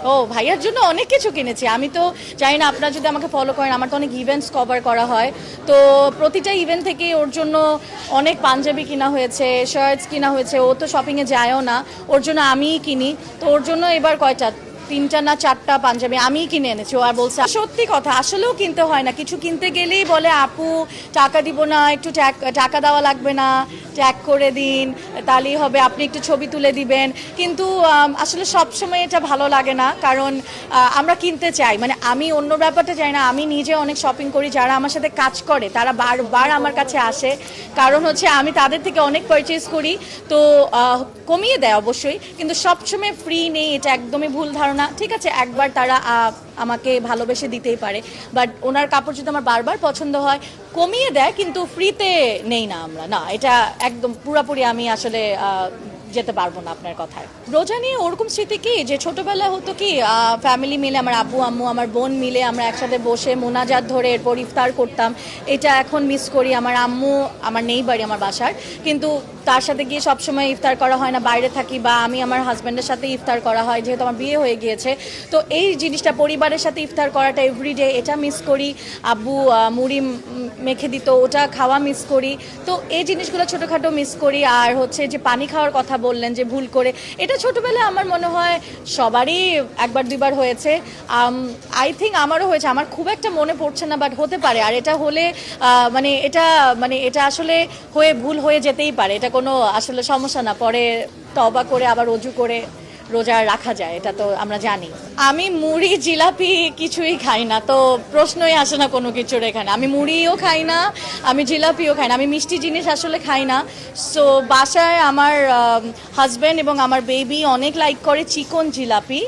ও ভাইয়ার জন্য অনেক কিছু কিনেছি। আমি তো জানি না আপনারা যদি আমাকে ফলো করেন, আমার তো অনেক ইভেন্টস কভার করা হয়। তো প্রতিটা ইভেন্ট থেকে ওর জন্য অনেক পাঞ্জাবি কিনা হয়েছে, শার্টস কিনা হয়েছে। ও তো শপিংয়ে যায়ও না, ওর জন্য আমিই কিনি। তো ওর জন্য এবার কয়টা, তিনটা না চারটা পাঞ্জাবি আমিই কিনে এনেছি। ও আর বলছে সত্যি কথা, আসলেও কিনতে হয় না। কিছু কিনতে গেলেই বলে আপু টাকা দিব না, একটু টাকা দেওয়া লাগবে না, ট্যাগ করে দিন, তাহলেই হবে, আপনি একটু ছবি তুলে দিবেন। কিন্তু আসলে সব সময় এটা ভালো লাগে না, কারণ আমরা কিনতে চাই, মানে আমি অন্য ব্যাপারটা চাই না। আমি নিজে অনেক শপিং করি, যারা আমার সাথে কাজ করে তারা বারবার আমার কাছে আসে, কারণ হচ্ছে আমি তাদের থেকে অনেক পারচেজ করি। তো কমিয়ে দেয় অবশ্যই, কিন্তু সবসময় ফ্রি নেই, এটা একদমই ভুল ধারণা। ঠিক আছে, একবার তারা আমাকে ভালোবেসে দিতেই পারে, বাট ওনার কাপড় যদি আমার বারবার পছন্দ হয় কমিয়ে দেয়, কিন্তু ফ্রিতে নেই না আমরা, না এটা একদম পুরাপুরি আমি আসলে যেতে পারবো না আপনার কথায়। রোজা নিয়ে ওরকম স্মৃতি কি, যে ছোটবেলায় হতো কি ফ্যামিলি মিলে, আমার আব্বু আম্মু আমার বোন মিলে আমরা একসাথে বসে মোনাজাত ধরে এরপর ইফতার করতাম। এটা এখন মিস করি। আমার আম্মু, আমার নেই বাড়ি আমার বাসার, কিন্তু তার সাথে গিয়ে সবসময় ইফতার করা হয় না, বাইরে থাকি, বা আমি আমার হাজব্যান্ডের সাথে ইফতার করা হয় যেহেতু আমার বিয়ে হয়ে গিয়েছে। তো এই জিনিসটা পরিবারের সাথে ইফতার করাটা এভরিডে, এটা মিস করি। আব্বু মুড়ি মেখে দিত, ওটা খাওয়া মিস করি। তো এই জিনিসগুলো ছোটোখাটো মিস করি। আর হচ্ছে যে পানি খাওয়ার কথা বললেন যে ভুল করে, এটা ছোটোবেলায় আমার মনে হয় সবারই একবার দুইবার হয়েছে। আই থিঙ্ক আমারও হয়েছে, আমার খুব একটা মনে পড়ছে না, বাট হতে পারে। আর এটা হলে এটা আসলে ভুল হয়ে যেতেই পারে, এটা কোনো আসলে সমস্যা না। পরে তওবা করে আবার অজু করে রোজা রাখা যায়, এটা তো আমরা জানি। আমি মুড়ি জিলাপি কিছুই খাই না, তো প্রশ্নই আসে না কোনো কিছুর এখানে। আমি মুড়িও খাই না, আমি জিলাপিও খাই না, আমি মিষ্টি জিনিস আসলে খাই না। সো বাসায় আমার হাজব্যান্ড এবং আমার বেবি অনেক লাইক করে চিকন জিলাপি,